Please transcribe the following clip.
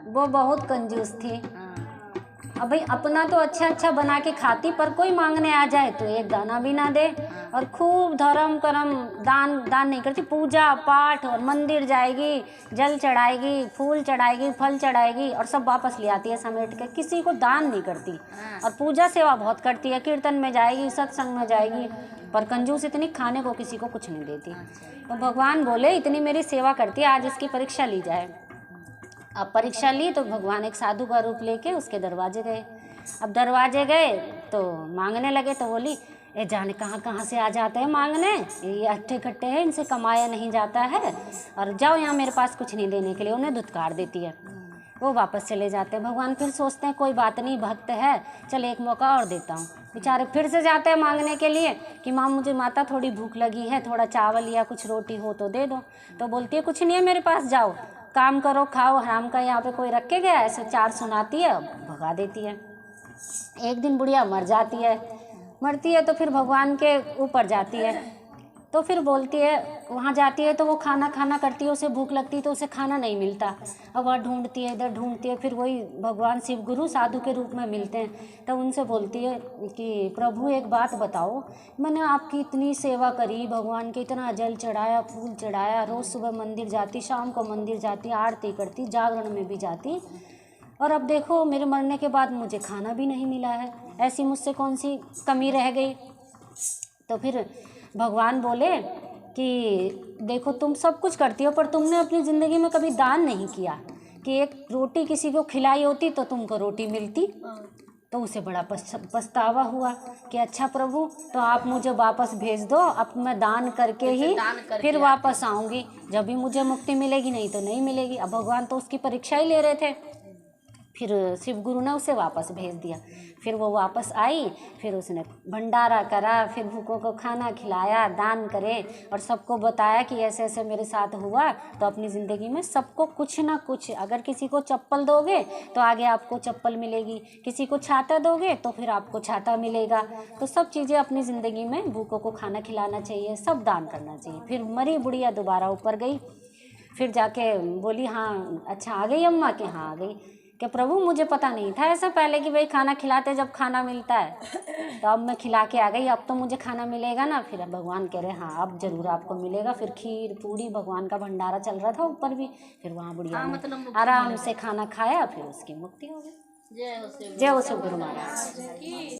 वो बहुत कंजूस थी। हाँ। अब भाई अपना तो अच्छा अच्छा बना के खाती, पर कोई मांगने आ जाए तो एक दाना भी ना दे। और खूब धर्म करम दान नहीं करती, पूजा पाठ, और मंदिर जाएगी, जल चढ़ाएगी, फूल चढ़ाएगी, फल चढ़ाएगी, और सब वापस ले आती है समेट के। किसी को दान नहीं करती। और पूजा सेवा बहुत करती है, कीर्तन में जाएगी, सत्संग में जाएगी, पर कंजूस इतनी, खाने को किसी को कुछ नहीं देती। तो भगवान बोले इतनी मेरी सेवा करती है, आज इसकी परीक्षा ली जाए। अब परीक्षा ली तो भगवान एक साधु का रूप लेके उसके दरवाजे गए। अब दरवाजे गए तो मांगने लगे, तो बोली ये जाने कहाँ कहाँ से आ जाते हैं मांगने, ये अट्ठे कट्टे हैं, इनसे कमाया नहीं जाता है, और जाओ यहाँ मेरे पास कुछ नहीं देने के लिए। उन्हें धुतकार देती है, वो वापस चले जाते हैं। भगवान फिर सोचते हैं कोई बात नहीं, भक्त है, चल एक मौका और देता हूँ। बेचारे फिर से जाते हैं मांगने के लिए कि माँ मुझे माता थोड़ी भूख लगी है, थोड़ा चावल या कुछ रोटी हो तो दे दो। तो बोलती है कुछ नहीं है मेरे पास, जाओ काम करो, खाओ, हराम का यहाँ पे कोई रख के गया, ऐसे चार सुनाती है, भगा देती है। एक दिन बुढ़िया मर जाती है, मरती है तो फिर भगवान के ऊपर जाती है, तो फिर बोलती है, वहाँ जाती है तो वो खाना करती है, उसे भूख लगती है तो उसे खाना नहीं मिलता। अब वह ढूंढती है, इधर ढूंढती है, फिर वही भगवान शिव गुरु साधु के रूप में मिलते हैं। तब उनसे बोलती है कि प्रभु एक बात बताओ, मैंने आपकी इतनी सेवा करी, भगवान के इतना जल चढ़ाया, फूल चढ़ाया, रोज़ सुबह मंदिर जाती, शाम को मंदिर जाती, आरती करती, जागरण में भी जाती, और अब देखो मेरे मरने के बाद मुझे खाना भी नहीं मिला है, ऐसी मुझसे कौन सी कमी रह गई। तो फिर भगवान बोले कि देखो तुम सब कुछ करती हो, पर तुमने अपनी ज़िंदगी में कभी दान नहीं किया, कि एक रोटी किसी को खिलाई होती तो तुमको रोटी मिलती। तो उसे बड़ा पछतावा हुआ कि अच्छा प्रभु, तो आप मुझे वापस भेज दो, अब मैं दान करके ही फिर वापस आऊँगी, जब भी मुझे मुक्ति मिलेगी, नहीं तो नहीं मिलेगी। अब भगवान तो उसकी परीक्षा ही ले रहे थे। फिर शिव गुरु ने उसे वापस भेज दिया। फिर वो वापस आई, फिर उसने भंडारा करा, फिर भूखों को खाना खिलाया, दान करे, और सबको बताया कि ऐसे ऐसे मेरे साथ हुआ। तो अपनी ज़िंदगी में सबको कुछ ना कुछ, अगर किसी को चप्पल दोगे तो आगे आपको चप्पल मिलेगी, किसी को छाता दोगे तो फिर आपको छाता मिलेगा। तो सब चीज़ें अपनी ज़िंदगी में, भूखों को खाना खिलाना चाहिए, सब दान करना चाहिए। फिर मरी बुढ़िया दोबारा ऊपर गई, फिर जाके बोली हाँ अच्छा आ गई अम्मा, के हाँ आ गई, कि प्रभु मुझे पता नहीं था ऐसा पहले कि भाई खाना खिलाते जब खाना मिलता है, तो अब मैं खिला के आ गई, अब तो मुझे खाना मिलेगा ना। फिर अब भगवान कह रहे हाँ अब ज़रूर आपको मिलेगा। फिर खीर पूड़ी, भगवान का भंडारा चल रहा था ऊपर भी, फिर वहाँ बुढ़िया ने आराम से खाना खाया, फिर उसकी मुक्ति हो गई। जय हो शिव गुरु महाराज।